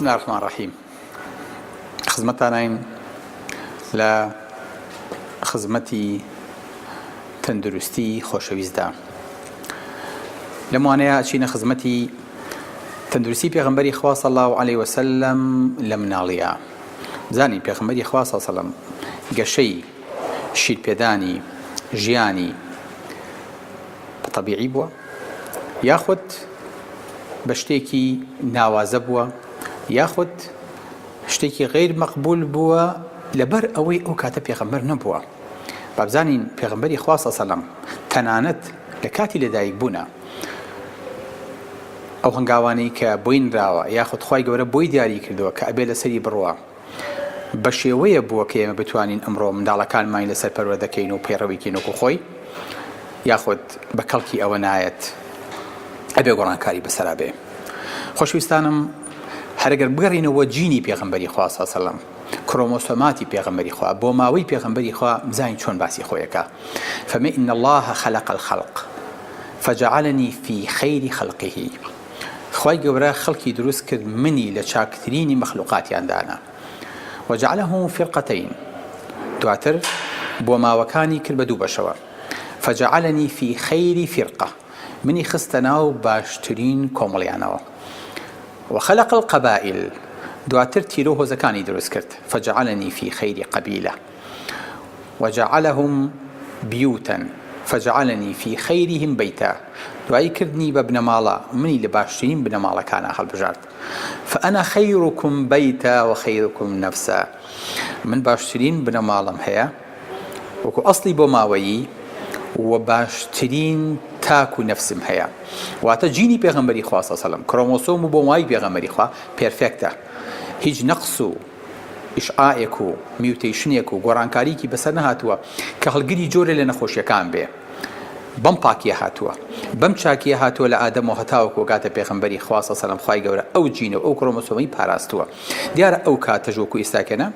بسم الله الرحمن الرحيم. خزمتانين لا خزمتي تندرستي خوشويزدا لموانيا أشينا خزمتي تندرستي بيغمبري خوا صلى الله عليه وسلم لمناليا زاني بيغمبري خوا صلى الله عليه وسلم قشي شير بيداني جياني طبيعي بوا ياخد بشتيكي ناوازە بووە یاخود شتێکی غیر مەقبول بووە لەبەر ئەوەی ئەو کاتە پێغەمبەر نەبووە. بابزانین پێغەمبەری خوا صلی الله علیه و سلم تەنانەت لە کاتی لەدایک بوونە ئەو هەنگاوانەی کە بۆینراوە یاخود خوای گەورە بۆی دیاری کردووە کە ئەبێ لەسەری بڕوە بە شێوەیە بووە کە ئێمە بتوانین ئەمڕۆ منداڵەکانمان لەسەر پەروەردە دەکەین و پێڕەوی کەین وەکو خۆی یاخود بە کەڵکی ئەوە نایەت ئەبێ گۆڕانکاری بەسەرا بێ. خۆشویستانم هەرەگەر بگەڕینەوە جینی پێغەمبەری خوا صلی الله علیه و سلم کرۆمۆسۆماتی پێغەمبەری خوا بۆ ماوەی پێغەمبەری خوا بزانین چۆن باسی خۆیەکە. فما إن الله خلق الخلق فجعلني في خير خلقه. خوای گەورە خەڵکی دروست کرد منی لە چاکترینی مەخلوقاتیاندانە وجعله فرقتين دواتر بۆ ماوەکانی کرد بە دوو بەشەوە فجعلني في خير فرقة منی خستە ناو باشترین کۆمەڵیانەوە وخلق القبائل دواتر تیرۆ هۆزەکانی دروست کرد فجعلني في خير قبيلة وجعلهم بيوتا فجعلني في خيرهم بيتا دوایی کردنی بە بنەماڵە منی لە باشترین بنەماڵەکانە هەڵبژارد فأنا خيركم بيتا وخيركم نفسا من باشترین بنەماڵم هەیە وەکو ئەسڵی بۆ ماوەیی و باشترین تاک و نفسم هەیە واتە جینی پێغەمبەری خوا صلی الله علیه و سلم کرۆمۆسۆم و بۆ ماوەی پێغەمبەری خوا پێرفێکتە هیچ نەقص و ئیشعاعێک و میوتەیشنێک و گۆڕانکاریکی بەسەر نەهاتووە کە هەڵگری جۆرە لە نەخۆشیەکان بێ بەم پاکیە هاتووە بەم چاکیە هاتووە لە ئادەم و هەتاوەکو گاتە پێغەمبەری خوا صلی الله علیه و سلم خوای گەورە ئەو جینە و ئەو کرۆمۆسۆمی پاراستووە دیارە ئەو کاتەژ وەکو ئێستاکەنە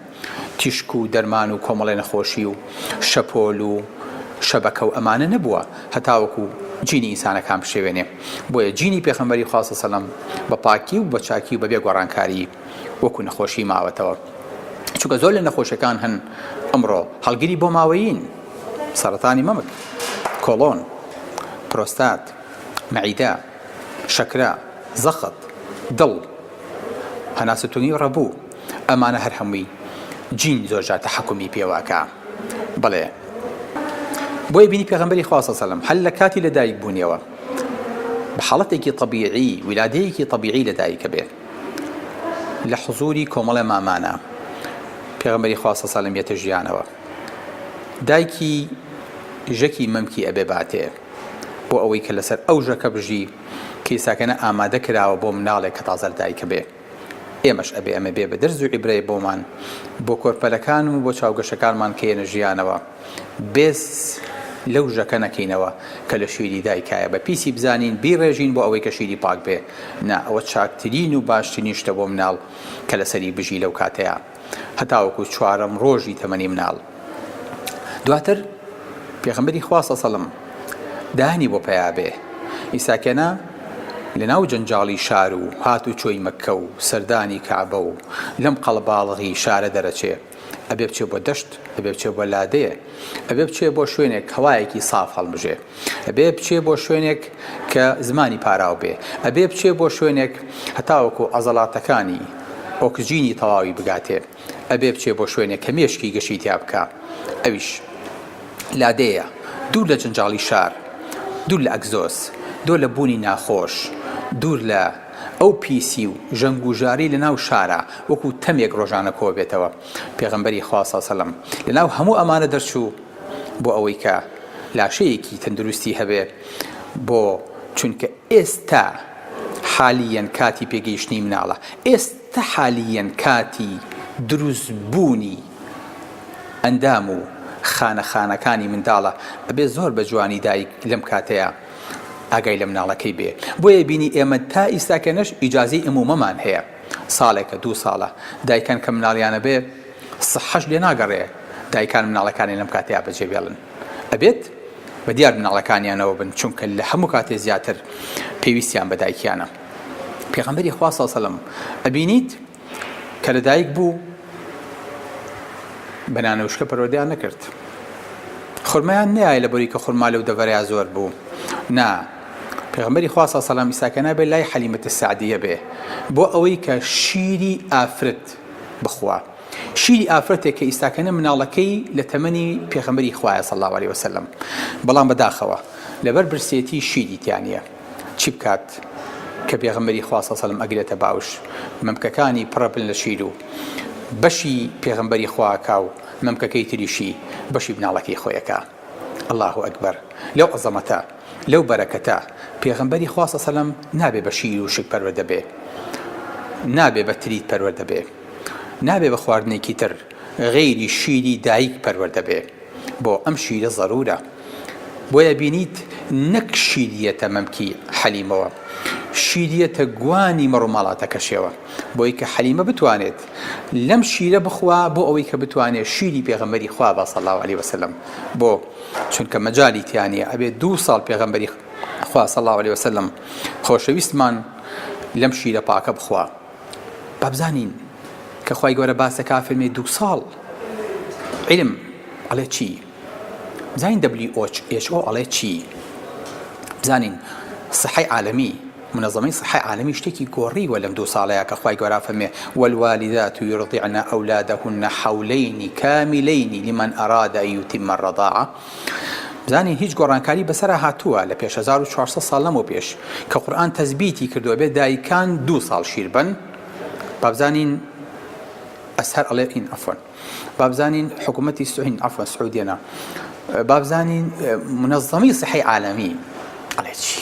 تیشک و دەرمان و کۆمەڵێ نەخۆشی و شەپۆل و شەبەکە و ئەمانە نەبووە هەتاوەکو جینی ئینسانەکان بشێوێنێ بۆیە جینی پێغەمبەری خوا صلی الله علیه و سلم بە پاکی و بە چاکی و بەبێ گۆڕانکاری وەکو نەخۆشی ماوەتەوە چونکە زۆر لە نەخۆشیەکان هەن ئەمڕۆ هەڵگری بۆ ماوەیین سەرەتانی مەمک کۆڵۆن پرۆستات مەعیدە شەکرە زەخت دڵ هەناسەتوونی ڕەبوو ئەمانە هەر هەمووی جین زۆرجار تەحەکومی پێواکە بەڵێ بۆیە بینی پێغەمبەری خوا صلی الله علیه و سلم هەر لە کاتی لەدایک بوونیەوە بە حاڵەتێکی طەبیعی ولادەیەکی طەبیعی لەدایکە بێ لە حوزوری کۆمەڵە مامانە پێغەمبەری خوا صلی الله علیه و سلم یەتە ژیانەوە دایکی ژەکی مەمکی ئەبێ باتێ بۆ ئەوەی کە لەسەر ئەو ژەکە بژی کە ئێستاکەنە ئامادە کراوە بۆ مناڵێک کە تازە لەدایکە بێ ئێمەش ئەبێ ئەمە بێ بە دەرز و عیبرەیە بۆمان بۆ کۆرپەلەکان و بۆ چاوگەشەکانمان کە هێنە ژیانەوە بێز لەو ژەکە نەکەینەوە کە لە شیری دایکایە بە پیسی بزانین بیڕێژین بۆ ئەوەی کە شیری پاک بێ نا ئەوە چاکترین و باشترین شتە بۆ مناڵ کە لەسەری بژی لەو کاتەیە هەتاوەکو چوارەم ڕۆژی تەمەنی مناڵ. دواتر پێغەمبەری خوا صلی الله علیه و سلم دانی بۆ پیا بێ ئیساکەنە لەناو جەنجاڵی شار و هات و چۆی مەککە و سەردانی کەعبە و لەم قەڵباڵغی شارە دەرەچێ ئەبێ بچێ بۆ دەشت ئەبێ بچێ بۆ لادەیە ئەبێ بچێ بۆ شوێنێک هەوایەکی ساف هەڵبژێ ئەبێ بچێ بۆ شوێنێک کە زمانی پاراو بێ ئەبێ بچێ بۆ شوێنێک هەتاوەکو عەزەڵاتەکانی ئۆکسجینی تەواوی بگاتێ ئەبێ بچێ بۆ شوێنێک کە مێشکی گەشی تیا بکە ئەویش لادەیە دوور لە جەنجاڵی شار دوور لە ئەگزۆس دوور لە بوونی ناخۆش دوور لە ئەو پیسی و ژەنگوژاری لە ناو شارە وەکو تەمێک ڕۆژانە کۆ بێتەوە پێغەمبەری خوا صلی الله علیه و سلم لە ناو هەموو ئەمانە دەرچوو بۆ ئەوەی کە لاشەیەکی تەندروستی هەبێ بۆ چونکە ئێستا حالیەن کاتی پێگەیشتنی مناڵە ئێستا حالیەن کاتی دروستبوونی ئەندام و خانەکانی منداڵە ئەبێ زۆر بە جوانی دایک لەم کاتەیە ئاگای لە مناڵەکەی بێ بۆیە بینی ئێمە تا ئیستاکەنەش ئیجازەی ئەمومەمان هەیە ساڵێکە دوو ساڵە دایکان کە مناڵیانە بێ سەحەش لێ ناگەڕێ دایکان مناڵەکانی لەم کاتەیە بەجێ بێڵن ئەبێت بە دیار مناڵەکانیانەوە بن چونکە لە هەموو کاتێ زیاتر پێویستیان بە دایکیانە. پێغەمبەری خوا صلی الله علیه و سلم ئەبینیت کە لەدایک بوو بەنانە وشکە پەروەردەیان نەکرد، خورمەیان نایە لە بۆری کە خورما لەو دەڤەرەیە زۆر بوو، نا پێغەمبەری خوا صلی الله علیه و سلم ئیساکە نابێت لای حەلیمەت السعدیە بێ بۆ ئەوەی کە شیری ئافرەت بخوا. شیری ئافرەتێک کە ئیساکەنە مناڵەکەی لە تەمەنی پێغەمبەری خوایە صلی الله علیه و سلم، بەڵام بەداخەوە لەبەر برسێتی شیری تیانە چی بکات کە پێغەمبەری خوا صلی الله علیه و سلم ئەگرێتە باوش، مەمکەکانی پڕەبن لە شیر و بەشی پێغەمبەری خوا کاو مەمکەکەی تریشی بەشی مناڵەکەی خۆیەکە. الله ئەکبەر، لەو عەزەمەتە لەو بەرەکەتە پێغەمبەری خوا صلی الله علیه و سلم نابێ بە شیر و شک پەروەردە بێ، نابێ بە تریت پەروەردە بێ، نابێ بە خواردنێکی تر غەیری شیری دایک پەروەردە بێ، بۆ ئەم شیرە ضرورە. بۆیە بینیت نەک شیریەتە مەمکی حەلیمەوە، شیریەتە گوانی مەڕووماڵاتەکەشێوە بۆی کە حەلیمە بتوانێت لەم شیرە بخوا بۆ ئەوەی کە بتوانێت شیری پێغەمبەری خوا بە صلی الله علیه و سلم، بۆ چونکە مەجالی تیانە ئەبێ 2 ساڵ پێغەمبەری خوا صلی الله علیه و سلم خۆشەویستمان لەم شیرە پاکە بخوا. با بزانین کە خوای گەورە باسەکە فەرمێ 2 ساڵ علم ئەڵێ چی، بزانین WHO ئەڵێ چی، بزانین سەحەی عالەمی منظمەی سەحەی عالەمی شتێکی گۆڕیوە لەم 2 ساڵەیە کە خوای گەورە فەرمێ والوالدات يرضعن أولادهن حولين كاملين لمن أراد أن يتم الرضاعة. بزانین هیچ گۆڕانکاری بەسەرا هاتووە لە پێش 1400 ساڵ لەمەوە پێش کە قورئان تەزبیتی کردووە بێت دایکان 2 ساڵ شیر بن. با بزانین ئەسهەر ئەڵێ ئین عەفوەن، با بزانین حکوومەتی سعودیەنە، با بزانین منظمەی سەحەی عالەمی ئەڵێ چی،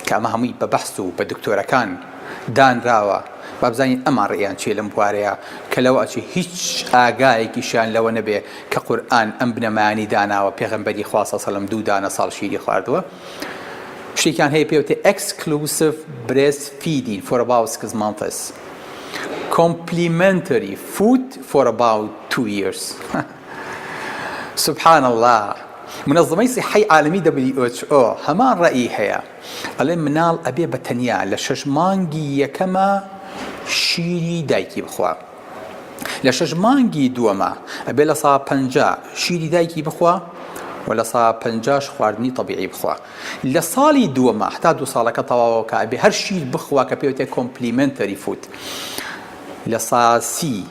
کە ئەمە هەمووی بە بەحث و بە دکتۆرەکان دانراوە. با بزانین ئەمان ڕێیان چیە لەم بوارەیە کە لەوە ئەچی هیچ ئاگایەکیشیان لەوە نەبێ کە قورئان ئەم بنەمایانی داناوە پێغەمبەری خوا صلی الله علیه و سلم 2 دانە ساڵ شیری خواردووە. شتێکیان هەیە پێوتێ exclusive breastfeeding for about 6 months, complementary food for about 2 years. سبحان الله. منظمەی سەحەی عالەمی WHO هەمان ڕەئی هەیە، ئەڵێ مناڵ ئەبێ بە تەنیا لە 6 مانگی یەکەمە شیری دایکی بخوا، لە 6 مانگی دووەمە ئەبێ لە 150 شیری دایکی بخوا و لە 150 خواردنی طبیعی بخوا. لە ساڵی دووەمە هەتا 2 ساڵەکە تەواوە کە ئەبێ هەر شیر بخوا کە پێوتێ complementary food. لە 130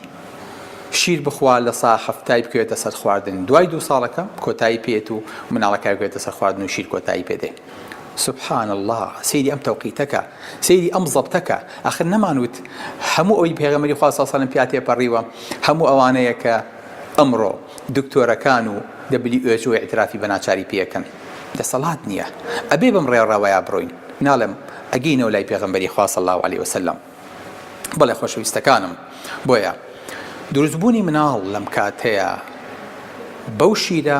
شیر بخوا، لە 170 بکەوێتە سەر خواردن، دوای 2 ساڵەکە کۆتایی پێێت و مناڵەکە بکەوێتە سەر خواردن و شیر کۆتایی پێدێ. سبحان الله. سەیری ئەم تەوقیتەکە، سەیری ئەم زەبتەکە. ئاخر نەمانوت هەموو ئەوەی پێغەمبەری خوا صلی الله علیه و سلم پیا تێپەڕیوە، هەموو ئەوانەیە کە ئەمڕۆ دکتۆرەکان و WHO ئیعترافی بە ناچاری پێەکەن دەسەڵات نییە. ئەبێ بەم ڕێڕەوەیە بڕۆین، ناڵێم ئەگەینەوە لای پێغەمبەری خوا صلی الله علیه و سلم. بەڵێ خۆشەویستەکانم، بۆیە دروستبوونی مناڵ لەم کاتەیە بەو شیرە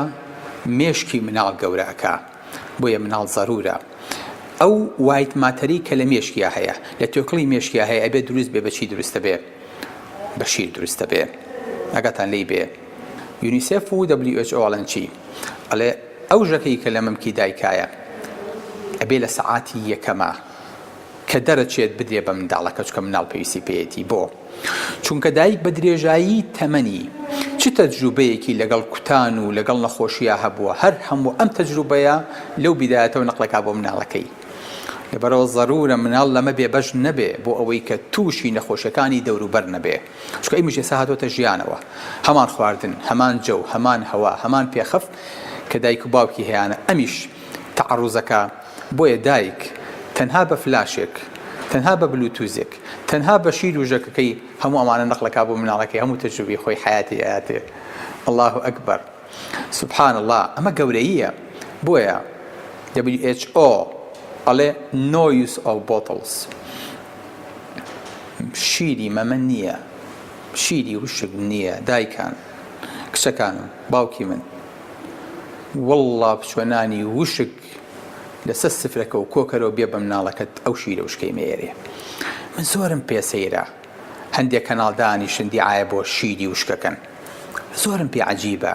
مێشکی مناڵ گەورەکە، بۆیە مناڵ ضرورە. ئەو وایت ماتەری کە لە مێشکیا هەیە، لە تۆکڵی مێشکیا هەیە، ئەبێ دروست بێ بەچی دروستە بێ؟ بە شیر دروستە بێ. ئەگەتان لێی بێ یونیسف و WHO ئەڵێن چی؟ ئەڵێ ئەو ژەکەی کە لە مەمکی دایکایە ئەبێ لە سەعاتی یەکەمە کە دەرەچێت بدرێ بە منداڵەکە، چکە مناڵ پێویستی پێیەتی. بۆ چونکە دایک بە درێژایی تەمەنی چ تەجروبەیەکی لەگەڵ کوتان و لەگەڵ نەخۆشیە هەبووە، هەر هەموو ئەم تەجروبەیە لەو بیدایەتەوە نەقلەکا بۆ مناڵەکەی. لەبەرەوە ضرورە مناڵ لەمە بێبەش نەبێ بۆ ئەوەی کە تووشی نەخۆشیەکانی دەوروبەر نەبێ، چکە ئەی ئێستا هاتۆتە ژیانەوە، هەمان خواردن، هەمان جەو، هەمان هەوا، هەمان پێخەف کە دایک و باوکی هەیەە. ئەمیش تەعەڕوزەکە. بۆیە دایک تەنها بە فلاشێک، تەنها بە بلوتوزێک، تەنها بە شیر و ژەکەکەی هەموو ئەمانە نەقلەکا بۆ مناڵەکەی، هەموو تەجروبەی خۆی حیاتی ئاەتێ. الله ئەکبەر. سبحان الله. ئەمە گەورەییە. بۆیە WHO ئەڵێ no use of bottles. شیری مەمە نییە، شیری وشک نییە. دایکان، کچەکانم، باوکی من، وەڵڵا بچوەنانی وشک لەسەر سفرەکە و کۆکەرەوە بێ بە مناڵەکەت ئەو شیرە وشکەی مێرێ. من زۆرم پێسەیرە هەندێک کەناڵدانی شندی ئایا بۆ شیری وشکەکەن، زۆرم پێ عەجیبە.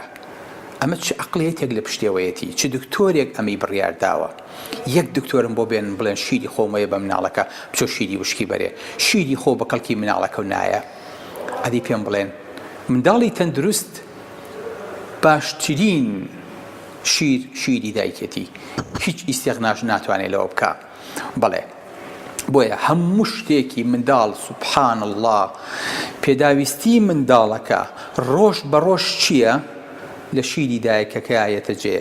ئەمە چ عەقڵیەتێک لە پشتێوەیەتی، چ دکتۆرێک ئەمەی بڕیارداوە. یەک دکتۆرم بۆ بێن بڵێن شیری خۆمەیە بە مناڵەکە بچۆ شیری وشکی بەرێ، شیری خۆ بە کەڵکی مناڵەکە و نایە. ئەدی پێم بڵێن منداڵی تەندروست باشترین شیری دایکێتی، هیچ ئیسێغناش ناتوانێت لەوە بکە. بەڵێ بۆیە هەموو شتێکی منداڵ سوبحان الله پێداویستی منداڵەکە ڕۆژ بە ڕۆژ چییە؟ لە شیری دایکەکەیەتە جێ،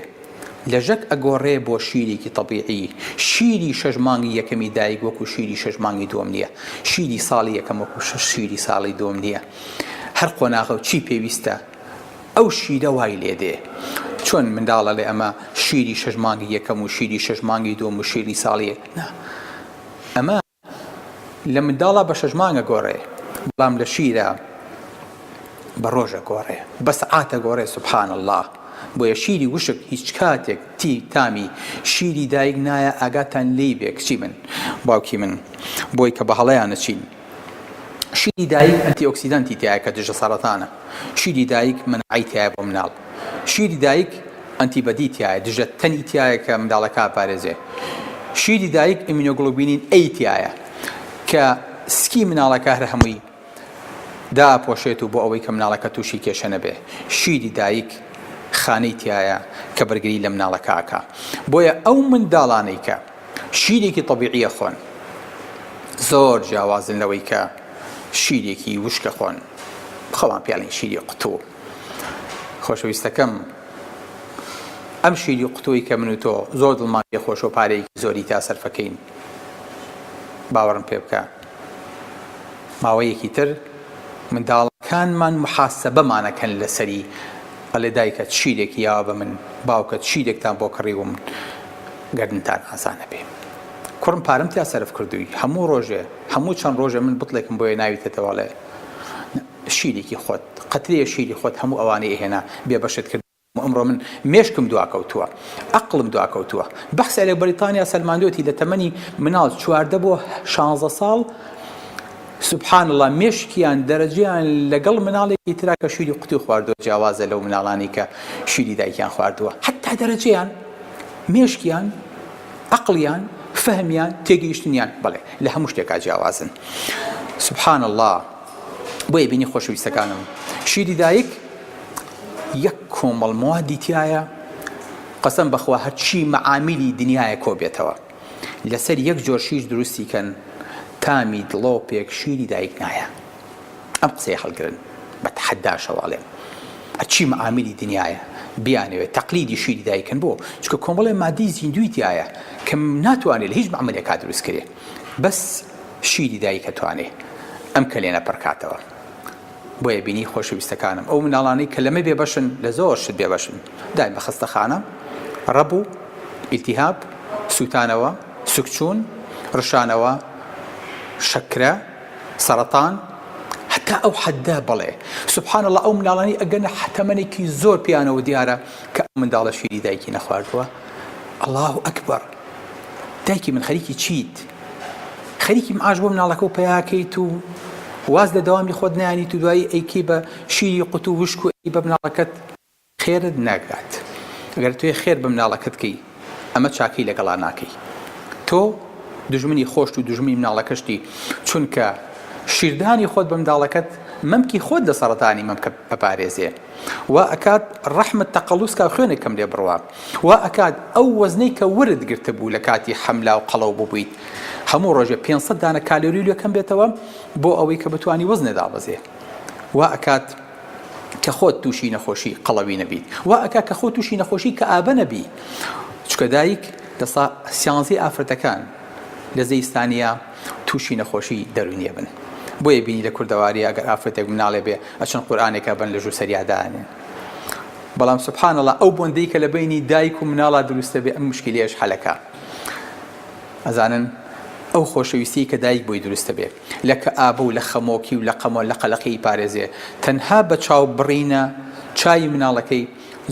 لە ژەک ئەگۆڕێ بۆ شیرێکی تەبیعی. شیری 6 مانگی یەکەمی دایک وەکو شیری 6 مانگی دووەم نییە، شیری ساڵی یەکەم وەکو شیری ساڵی دووەم نییە. هەر قۆناغە و چی پێویستە ئەو شیرە وای لێ دێ. چۆن منداڵە لێ ئەمە شیری 6 مانگی یەکەم و شیری 6 مانگی دووەم و شیری ساڵی نا، ئەمە لە منداڵە بە 6 مانگە گۆڕێ، بەڵام لە شیرە بە ڕۆژە گۆڕێ، بە سەعاتە گۆڕێ. سوبحان الله. بۆیە شیری وشک هیچ کاتێک تامی شیری دایک نایە ئاگاتان لێی بێ. کچی من باوکی من بۆی کە بە هەڵەیان نەچین، شیری دایک ئەنتی ئۆکسیدانتی تایە کە دژە سەرەتانە. شیری دایک منعی تایە بۆ مناڵ. شیری دایک ئەنتیبەدی تایە، دژە تەنی تایە کە منداڵەکە پارێزێ. شیری دایک ئیمینۆگلۆبینین ئەی تایە کە سکی مناڵەکە هەر هەمووی داپۆشێت و بۆ ئەوەی کە مناڵەکە تووشی کێشە نەبێ. شیری دایک خانەی تایە کە بەرگری لە مناڵەکەکە. بۆیە ئەو منداڵانەی کە شیرێکی تەبیعیە خۆن زۆر جیاوازن لەوەی کە شیرێکی وشکە خۆن. خەوان پیاڵین شیری قوتوو. خۆشەویستەکەم، ئەم شیری قوتووی کە من و تۆ زۆر دڵمان پێ خۆش و پارەیەکی زۆری تا سەرفەکەین، باوەڕم پێ بکە ماوەیەکی تر منداڵەکانمان محاسەبەمانەکەن لەسەری ئەڵێ دایکە شیرێکی یاوە بە من، باوکە شیرێکتان بۆ کڕیوم، گەردنتان ئاسانە بێ. کوڕم پارەم تا سەرف کردووی، هەموو ڕۆژێ هەموو چەند ڕۆژێ من بڵێکم بۆیە ناویتێتەوەڵێ شیرێکی خۆت، قەترەیە شیری خۆت هەموو ئەوانەی هێنا بێ بەشت کرد. ئەمڕۆ من مێشکم دواکەوتووە، عەقڵم دواکەوتووە. بەحسە لە بەریتانیا سەلماندۆتی لە تەمەنی مناڵ 14 بۆ 16 ساڵ سبحان الله مێشکیان دەرەجیان لەگەڵ مناڵێکی ترا کە شیری قوتوی خواردووە جیاوازە لەو مناڵانی کە شیری دایکیان خواردووە. حتا دەرەجیان مێشکیان عەقڵیان فەهمیان تێگەیشتنیان بەڵێ لە هەموو شتێکا جیاوازن. سبحان الله. بۆیە بینی خۆشەویستەکانم، شیری دایک یەک کۆمەڵ موادی تایە قەسەم بەخوا هەرچی مەعامیلی دنیایە کۆ بێتەوە لەسەر یەک جۆر شیر دروستی کەن تامی دڵۆپێک شیری دایک نایە. ئەم قسەی هەڵگرن بە تەحەداشەواڵێم هەرچی مەعامیلی دنیایە بیانەوێت تەقلیدی شیری دایکن بۆ چکە کۆمەڵێ مادی زیندوی تایە کە ناتوانێت لە هیچ مەعمەلێکا دروست کرێ، بەس شیری دایکە توانێ ئەم کە لێنە پڕکاتەوە. بۆیە بینی خۆشەویستەکانم، ئەو مناڵانەی کە لەمە بێبەشن لە زۆر شت بێبەشن، دایم بە خستەخانە، ڕەبوو، ئیلتیهاب، سووتانەوە، سوکچوون، ڕشانەوە، شەکرە، سەرەتان، هەتا ئەو حەدە بڵێ سبحان الله. ئەو مناڵانی ئەگەنە حتەمەنێکی زۆر پیانەوە دیارە کە ئەو منداڵە شیری دایکی نەخواردووە. الله ئەکبەر. دایکی من خەریکی چیت؟ خەریکی معاش بۆ مناڵەکە و پەیاکەیت و واز لە دەوامی خۆت نایانیت و دوایی ئەیکی بە شیری قوت و وشک و ئەی بە مناڵەکەت خێرت ناگات. ئەگەر توێ خێر بە مناڵەکەت کەی ئەمە چاکەی لەگەڵا ناکەی. تۆ دژمنی خۆشت و دژمنی مناڵەکەشتی، چونکە شیردانی خۆت بە منداڵەکەت مەمکی خۆت لە سەرەتانی مەمکە بپارێزێ، وا ئەکات ڕەحمت تەقەڵوسکا خوێنێکم لێ بڕوا، وا ئەکات ئەو وەزنەی کە ورد گرتە بوو لە کاتی حەملا و قەڵەو ببوویت هەموو ڕۆژێ 500 دانە کالۆری لێکەم بێتەوە بۆ ئەوەی کە بتوانی وەزنێ دابەزێ. وا ئەکات کە خۆت تووشی نەخۆشی قەڵەوی نەبیت، وا ئەکات کە خۆت تووشی نەخۆشی کە ئابە نەبی، چکە دایک لە سیانزی ئافرەتەکان لە زەیستانیا تووشی نەخۆشی دەرونیە بن. بۆیە بینی لە کوردەواری ئەگەر ئافرەتێک مناڵێ بێ ئەچەند قورئانێکە بن لە ژوور سەریادانێن. بەڵام سبحان الله ئەو بۆندەی کە لە بینی دایک و مناڵە دروستە بێ ئەم مشکلەیەش حەلەکە. ئەزانن ئەو خۆشەویستی کە دایک بۆی دروستە بێ لە کە ئابە و لە خەمۆکی و لە قەمۆ لە قەلەقی پارێزێ تەنها بە چاو بڕینە چای مناڵەکەی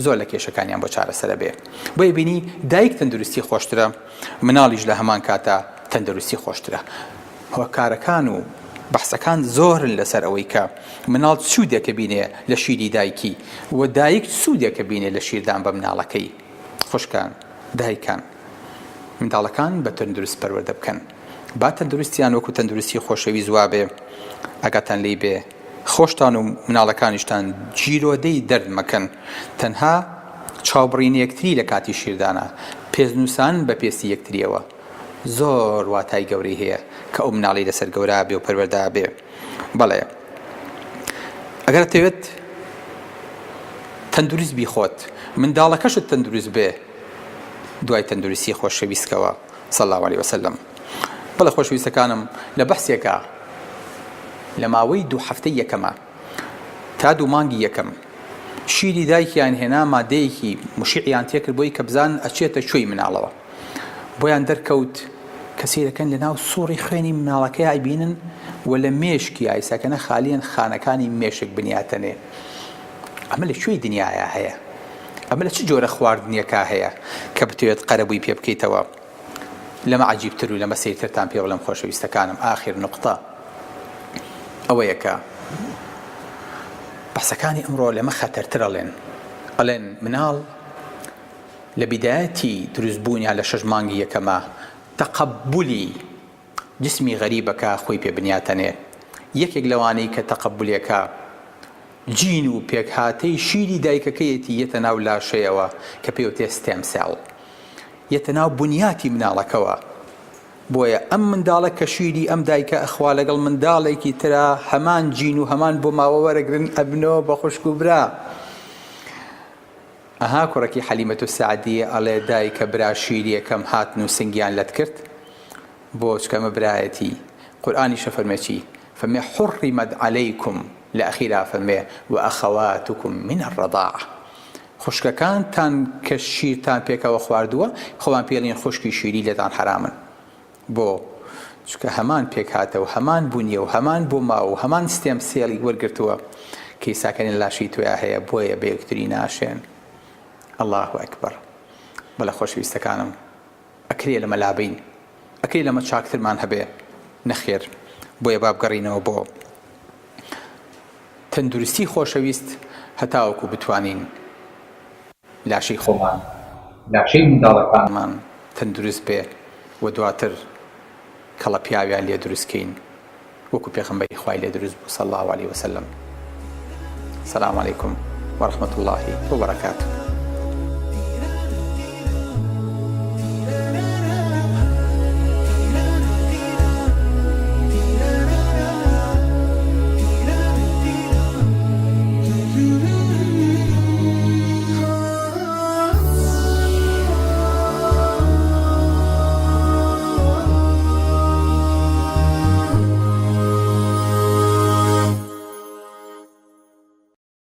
زۆر لە کێشەکانیان بۆ چارەسەرە بێ. بۆیە بینی دایک تەندروستی خۆشترە، مناڵیش لە هەمان کاتە تەندروستی خۆشترە. هۆکارەکان و بەحسەکان زۆرن لەسەر ئەوەی کە مناڵ سوودێکە بینێ لە شیری دایکی و دایک سوودێکە بینێ لە شیردان بە مناڵەکەی. خوشکان، دایکان، منداڵەکان بە تەندروست پەروەردە بکەن، با تەندروستیان وەکو تەندروستی خۆشەوی زوا بێ، ئاگاتان لێی بێ خۆشتان و مناڵەکانیشتان جیرۆدەی دەرد مەکەن، تەنها چاوبڕینی یەکتری لە کاتی شیردانە، پێزنووسان بە پێستی یەکتریەوە زۆر واتای گەورەی هەیە کە ئەو مناڵی لەسەر گەورە بێ و پەروەردا بێ. بەڵێ ئەگەر دەتەوێت تەندروست بیخۆت، منداڵەکەشت تەندروست بێ، دوای تەندروستی خۆشەویستکەوە صلی الله علیه وسلم. بەڵێ خۆشەویستەکانم، لە بەحسێکە لە ماوەی 2 هەفتەی یەکەمە تا 2 مانگی یەکەم شیری دایکیان هێنا مادەیەکی مشیعیان تێکرد بۆی کە بزان ئەچێتە شوێی مناڵەوە، بۆیان دەرکەوت کە سیرەکەن لە ناو سووڕی خوێنی مناڵەکەی ئایبینن و لە مێشکی ئایساکەنە خالیان خانەکانی مێشک بنیاتەنێ. ئەمە لە کوێی دنیاە هەیە؟ ئەمە لە چ جۆرە خواردنیەکە هەیە کە بتوێت قەرەبووی پێ بکەیتەوە؟ لەمە عەجیبتر و لەمە سەیرترتان پێ بڵێم خۆشەویستەکانم. ئاخر نقطە ئەوەیە کە بەحسەکانی ئەمڕۆ لەمە خەتەرتر ئەڵێن مناڵ لە بیدایەتی دروستبوونیان لە 6 مانگی یەکەمە تەقەبولی جسمی غەریبەکە خۆی پێ بنیاتەنێ. یەکێک لەوانەی کە تەقەبولیەکە جین و پێکهاتەی شیری دایکەکەیەتی یەتە ناو لاشەیەوە کە پێوتێ ستێم سێڵ، یەتە ناو بنیاتی مناڵەکەوە. بۆیە ئەم منداڵە کە شیری ئەم دایکە ئەخوا لەگەڵ منداڵێکی ترە هەمان جین و هەمان بۆ ماوە وەرەگرن ئەبنەوە بە خوشک و برا. ئەها کوڕەکی حەلیمەت سەعدیە ئەڵێ دایکە برا شیری یەکەم هاتن و سنگیان لەت کرد بۆ چکەمە برایەتی. قورئانی شەفەرمێ چی؟ فەرمێ حُرِّمەت عەلەیکم، لە ئەخیرا فەرمێ وەئەخەواتکم من الرەضاعە. خوشکەکانتان کە شیرتان پێکەوە خواردووە خۆوان پێڵێن خوشکی شیری لێتان حرامن. بۆ چکە هەمان پێک هاتە و هەمان بوونیە و هەمان بۆ ماوە و هەمان ستێم سێڵی وەرگرتووە کە ئیساکەنی لاشی تویا هەیە، بۆیە بە یەکتری ناشێن. الله ئەکبەر. بەڵێ خۆشەویستەکانم، ئەکرێ لەمە لابین، ئەکرێ لەمە چاکترمان هەبێ، نەخێر. بۆیە با بگەڕینەوە بۆ تەندروستی خۆشەویست هەتاوەکو بتوانین لاشەی خۆمان، لاشەی منداڵەکانمان تەندروست بێ و دواتر کەڵە پیاویان لێ دروستکەین وەکو پێغەمبەری خوای لێ دروست بوو صلی الله علیه وسلم. السلام علیکم ورحمة الله وبركاته.